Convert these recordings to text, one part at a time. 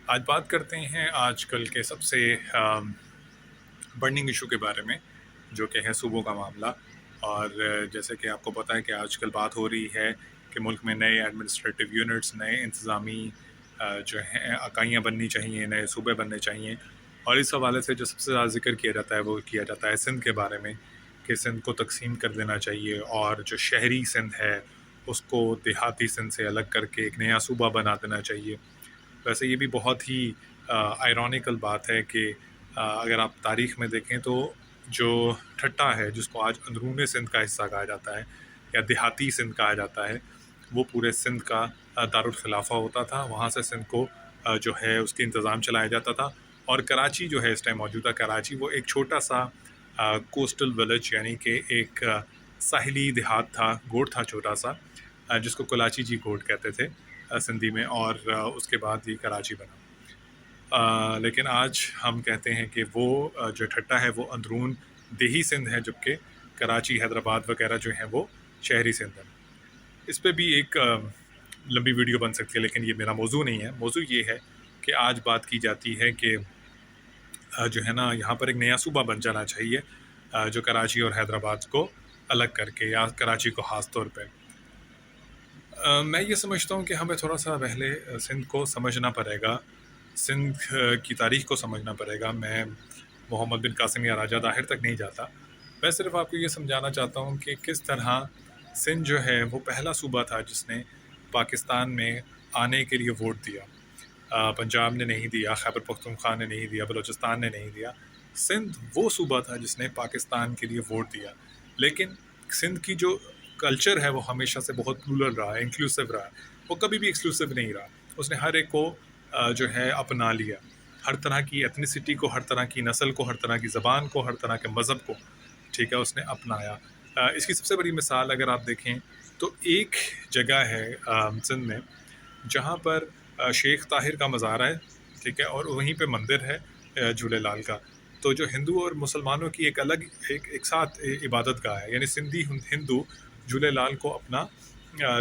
आज बात करते हैं आजकल के सबसे बर्निंग इशू के बारे में, जो कि है सूबों का मामला। और जैसे कि आपको पता है कि आजकल बात हो रही है कि मुल्क में नए एडमिनिस्ट्रेटिव यूनिट्स, नए इंतज़ामी जो हैं इकाइयाँ बननी चाहिए, नए सूबे बनने चाहिए। और इस हवाले से जो सबसे ज़्यादा जिक्र किया जाता है वो किया जाता है सिंध के बारे में, कि सिंध को तकसीम कर देना चाहिए और जो शहरी सिंध है उसको देहाती सिंध से अलग करके एक नया सूबा बना देना चाहिए। वैसे ये भी बहुत ही आयरॉनिकल बात है कि अगर आप तारीख़ में देखें तो जो ठट्टा है, जिसको आज अंदरूनी सिंध का हिस्सा कहा जाता है या देहाती सिंध कहा जाता है, वो पूरे सिंध का दारुल खिलाफा होता था। वहाँ से सिंध को जो है उसके इंतज़ाम चलाया जाता था। और कराची जो है, इस टाइम मौजूदा कराची, वो एक छोटा सा कोस्टल विलेज, यानी कि एक साहिली देहात था, गोट था छोटा सा, जिसको कोलाची जी गोट कहते थे सिंधी में। और उसके बाद ये कराची बना। लेकिन आज हम कहते हैं कि वो जो ठट्टा है वो अंदरून देही सिंध है, जबकि कराची, हैदराबाद वगैरह जो हैं वो शहरी सिंध है। इस पे भी एक लंबी वीडियो बन सकती है, लेकिन ये मेरा मौजू नहीं है। मौजू ये है कि आज बात की जाती है कि जो है ना, यहाँ पर एक नया सूबा बन जाना चाहिए, जो कराची और हैदराबाद को अलग करके, या कराची को ख़ास तौर पे। मैं ये समझता हूँ कि हमें थोड़ा सा पहले सिंध को समझना पड़ेगा, सिंध की तारीख़ को समझना पड़ेगा। मैं मोहम्मद बिन कासिम या राजा दाहिर तक नहीं जाता। मैं सिर्फ़ आपको ये समझाना चाहता हूँ कि किस तरह सिंध जो है वो पहला सूबा था जिसने पाकिस्तान में आने के लिए वोट दिया। पंजाब ने नहीं दिया, खैबर पख्तूनख्वा ने नहीं दिया, बलूचिस्तान ने नहीं दिया। सिंध वो सूबा था जिसने पाकिस्तान के लिए वोट दिया। लेकिन सिंध की जो कल्चर है वो हमेशा से बहुत प्लूरल रहा है, इंक्लूसिव रहा है। वो कभी भी एक्सक्लूसिव नहीं रहा। उसने हर एक को जो है अपना लिया, हर तरह की एथनिसिटी को, हर तरह की नस्ल को, हर तरह की ज़बान को, हर तरह के मज़हब को, ठीक है, उसने अपनाया। इसकी सबसे बड़ी मिसाल अगर आप देखें तो एक जगह है सिंध में जहाँ पर शेख ताहिर का मज़ार है, ठीक है, और वहीं पे मंदिर है झूलेलाल का। तो जो हिंदू और मुसलमानों की एक अलग, एक साथ इबादत गाह है, यानी सिंधी हिंदू झूलेलाल को अपना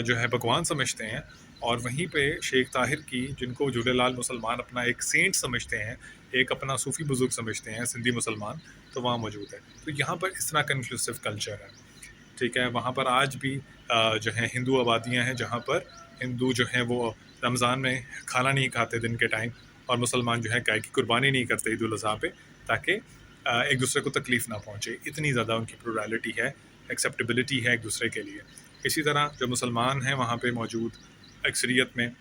जो है भगवान समझते हैं। और वहीं पे शेख ताहिर की, जिनको झूलेलाल मुसलमान अपना एक सेंट समझते हैं, एक अपना सूफ़ी बुज़ुर्ग समझते हैं, सिंधी मुसलमान, तो वहाँ मौजूद है। तो यहाँ पर इस तरह का इंक्लूसिव कल्चर है, ठीक है। वहाँ पर आज भी जो है हिंदू आबादियाँ हैं जहाँ पर हिंदू जो हैं वो रमज़ान में खाना नहीं खाते दिन के टाइम, और मुसलमान जो है गाय की कुर्बानी नहीं करते ईद उल अज़हा पे, ताकि एक दूसरे को तकलीफ़ ना पहुँचे। इतनी ज़्यादा उनकी प्लुरैलिटी है, एक्सेप्टेबिलिटी है एक दूसरे के लिए। इसी तरह जो मुसलमान हैं वहाँ पे मौजूद अक्सरियत में,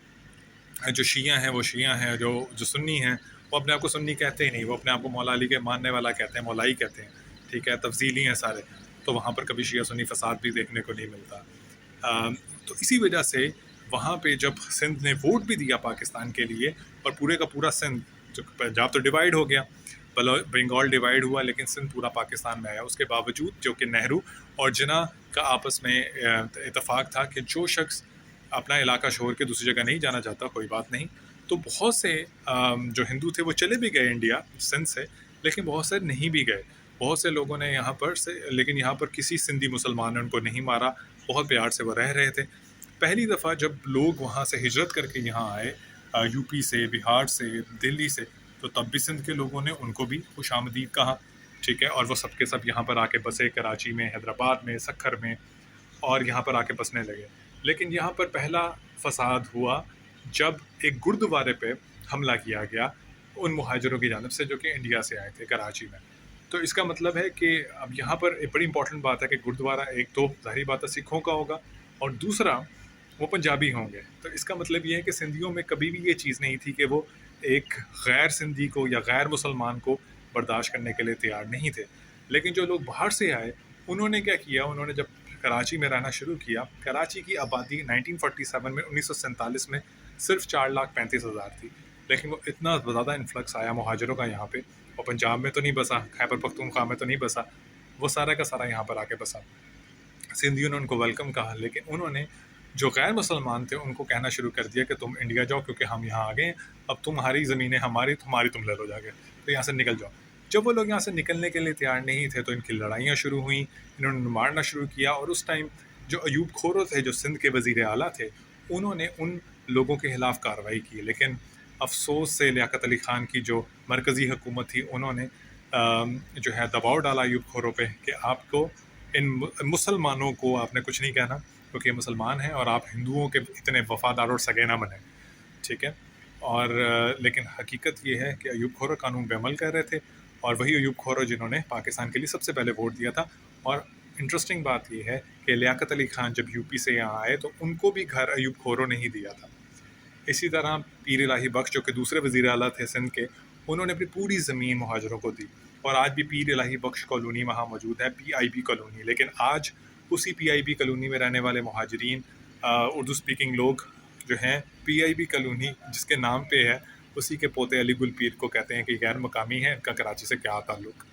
जो शिया हैं वो शिया हैं, जो जो सुन्नी हैं वो अपने आप को सुन्नी कहते ही नहीं, वो अपने आप को मौला अली के मानने वाला कहते हैं, मौलाई कहते हैं, ठीक है, तफजीली हैं सारे। तो वहाँ पर कभी शिया सुन्नी फसाद भी देखने को नहीं मिलता। तो इसी वजह से वहाँ पे जब सिंध ने वोट भी दिया पाकिस्तान के लिए, और पूरे का पूरा सिंध, जो पंजाब तो डिवाइड हो गया, बंगाल डिवाइड हुआ, लेकिन सिंध पूरा पाकिस्तान में आया। उसके बावजूद जो कि नेहरू और जिन्ना का आपस में इतफाक़ था कि जो शख्स अपना इलाका छोड़ के दूसरी जगह नहीं जाना चाहता, कोई बात नहीं। तो बहुत से जो हिंदू थे वो चले भी गए इंडिया सिंध से, लेकिन बहुत से नहीं भी गए। बहुत से लोगों ने यहाँ पर से, लेकिन यहाँ पर किसी सिंधी मुसलमान ने उनको नहीं मारा, बहुत प्यार से वो रह रहे थे। पहली दफ़ा जब लोग वहाँ से हिजरत करके यहाँ आए, यूपी से, बिहार से, दिल्ली से, तो तब भी सिंध के लोगों ने उनको भी खुशामदीद कहा, ठीक है। और वो सब के सब यहाँ पर आके बसे, कराची में, हैदराबाद में, सक्खर में, और यहाँ पर आके बसने लगे। लेकिन यहाँ पर पहला फसाद हुआ जब एक गुरुद्वारे पे हमला किया गया उन मुहाजिरों की जानिब से जो कि इंडिया से आए थे कराची में। तो इसका मतलब है कि अब यहाँ पर एक बड़ी इंपॉर्टेंट बात है कि गुरुद्वारा एक तो ज़ाहिर बात है सिखों का होगा, और दूसरा वो पंजाबी होंगे। तो इसका मतलब ये है कि सिंधियों में कभी भी ये चीज़ नहीं थी कि वो एक गैर सिंधी को या गैर मुसलमान को बर्दाश्त करने के लिए तैयार नहीं थे। लेकिन जो लोग बाहर से आए उन्होंने क्या किया, उन्होंने जब कराची में रहना शुरू किया, कराची की आबादी 1947 में, 1947 में सिर्फ 4,35,000 थी। लेकिन वो इतना ज़्यादा इन्फ्लक्स आया मुहाजिरों का यहाँ पे, और पंजाब में तो नहीं बसा, खैबर पख्तूनख्वा में तो नहीं बसा, वो सारा का सारा यहाँ पर आके बसा। सिंधियों ने उनको वेलकम कहा, लेकिन उन्होंने जो गैर मुसलमान थे उनको कहना शुरू कर दिया कि तुम इंडिया जाओ, क्योंकि हम यहाँ आ गए, अब तुम्हारी ज़मीनें हमारी, तुम्हारी तुम ले लो जाके, तो यहाँ से निकल जाओ। जब वो लोग यहाँ से निकलने के लिए तैयार नहीं थे तो इनकी लड़ाइयाँ शुरू हुई, इन्होंने मारना शुरू किया। और उस टाइम जो अयूब खोरो थे, जो सिंध के वज़ीर आला थे, उन्होंने उन लोगों के ख़िलाफ़ कार्रवाई की। लेकिन अफसोस से लियाकत अली ख़ान की जो मरकज़ी हुकूमत थी उन्होंने जो है दबाव डाला अयूब खोरों पे कि आपको इन मुसलमानों को आपने कुछ नहीं कहना क्योंकि ये मुसलमान हैं और आप हिंदुओं के इतने वफादार और सगे ना बने, ठीक है। और लेकिन हकीकत ये है कि अयूब खोरो कानून पे अमल कर रहे थे और वही अयूब खोरो जिन्होंने पाकिस्तान के लिए सबसे पहले वोट दिया था। और इंटरेस्टिंग बात ये है कि लियाकत अली ख़ान जब यूपी से यहाँ आए तो उनको भी घर अयूब खोरो ने ही दिया था। इसी तरह पीर इलाही बख्श जो कि दूसरे वज़ीर आला थे सिंध के, उन्होंने अपनी पूरी ज़मीन मुहाजिरों को दी और आज भी पीर इलाही बख्श कॉलोनी वहाँ मौजूद है, PIB कॉलोनी। लेकिन आज उसी PIB कॉलोनी में रहने वाले मुहाजिरीन उर्दू स्पीकिंग लोग जो हैं PIB कॉलोनी जिसके नाम पे है उसी के पोते अली गुल पीर को कहते हैं कि गैर मकामी है, इनका कराची से क्या ताल्लुक़।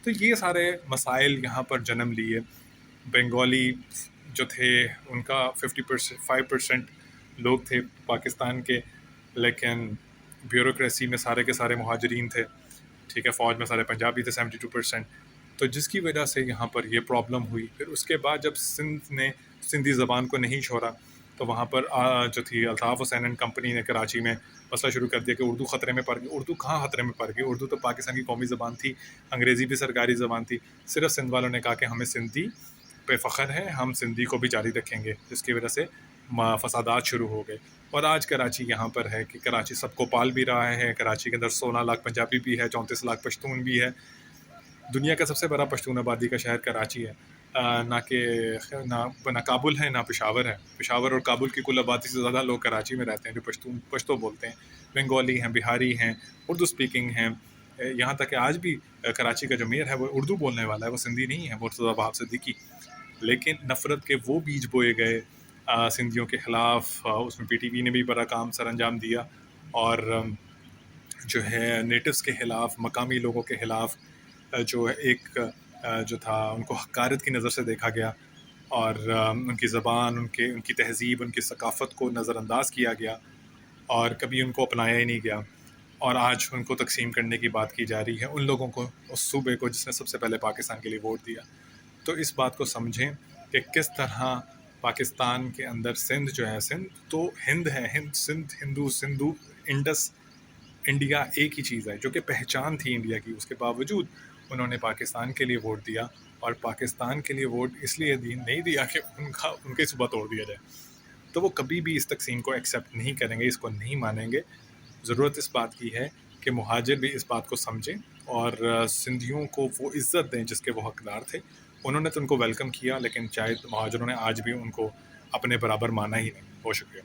तो ये सारे मसाइल यहाँ पर जन्म लिए। बंगाली जो थे उनका 5% लोग थे पाकिस्तान के, लेकिन ब्यूरोक्रेसी में सारे के सारे मुहाजिरीन थे, ठीक है। फ़ौज में सारे पंजाबी थे 72%। तो जिसकी वजह से यहाँ पर ये प्रॉब्लम हुई। फिर उसके बाद जब सिंध ने सिंधी ज़बान को नहीं छोड़ा तो वहाँ पर जो थी अल्ताफ़ हुसैन एंड कंपनी ने कराची में मसला शुरू कर दिया कि उर्दू ख़तरे में पड़ गई। उर्दू कहाँ ख़तरे में पड़ गई? उर्दू तो पाकिस्तान की कौमी ज़बान थी, अंग्रेज़ी भी सरकारी ज़बान थी। सिर्फ सिंध वालों ने कहा कि हमें सिंधी पे फ़ख्र है, हम सिंधी को भी जारी रखेंगे, जिसकी वजह से फसादात शुरू हो गए। और आज कराची यहाँ पर है कि कराची सबको पाल भी रहा है। कराची के अंदर 16 लाख पंजाबी भी है, 34 लाख पश्तून भी है। दुनिया का सबसे बड़ा पश्तून आबादी का शहर कराची है। ना काबुल है ना पेशावर है। पेशावर और काबुल की कुल आबादी से ज़्यादा लोग कराची में रहते हैं जो पश्तो बोलते हैं। बंगाली हैं, बिहारी हैं, उर्दू स्पीकिंग हैं। यहाँ तक कि आज भी कराची का जो मेयर है वो उर्दू बोलने वाला है, वो सिंधी नहीं है, मुर्तज़ा वहाब सिद्दीकी। लेकिन नफ़रत के वो बीज बोए गए सिंधियों के ख़िलाफ़। उसमें PTV ने भी बड़ा काम सर अंजाम दिया और जो है नेटिव्स के ख़िलाफ़, मकामी लोगों के ख़िलाफ़ जो एक जो था उनको हक़ारत की नज़र से देखा गया और उनकी ज़बान, उनकी तहज़ीब, उनकी सकाफ़त को नज़रअंदाज किया गया और कभी उनको अपनाया ही नहीं गया। और आज उनको तकसीम करने की बात की जा रही है, उन लोगों को, उस सूबे को जिसने सबसे पहले पाकिस्तान के लिए वोट दिया। तो इस बात को समझें कि किस तरह पाकिस्तान के अंदर सिंध जो है, सिंध तो हिंद है, हिंद सिंध, हिंदू, सिंधु, इंडस, इंडिया एक ही चीज़ है जो कि पहचान थी इंडिया की। उसके बावजूद उन्होंने पाकिस्तान के लिए वोट दिया और पाकिस्तान के लिए वोट इसलिए नहीं दिया कि उनके सुबह तोड़ दिया जाए। तो वो कभी भी इस तकसीम को एक्सेप्ट नहीं करेंगे, इसको नहीं मानेंगे। ज़रूरत इस बात की है कि मुहाजिर भी इस बात को समझें और सिंधियों को वो इज़्ज़त दें जिसके वो हकदार थे। उन्होंने तो उनको वेलकम किया, लेकिन शायद मुहाजिरों ने आज भी उनको अपने बराबर माना ही नहीं। बहुत शुक्रिया।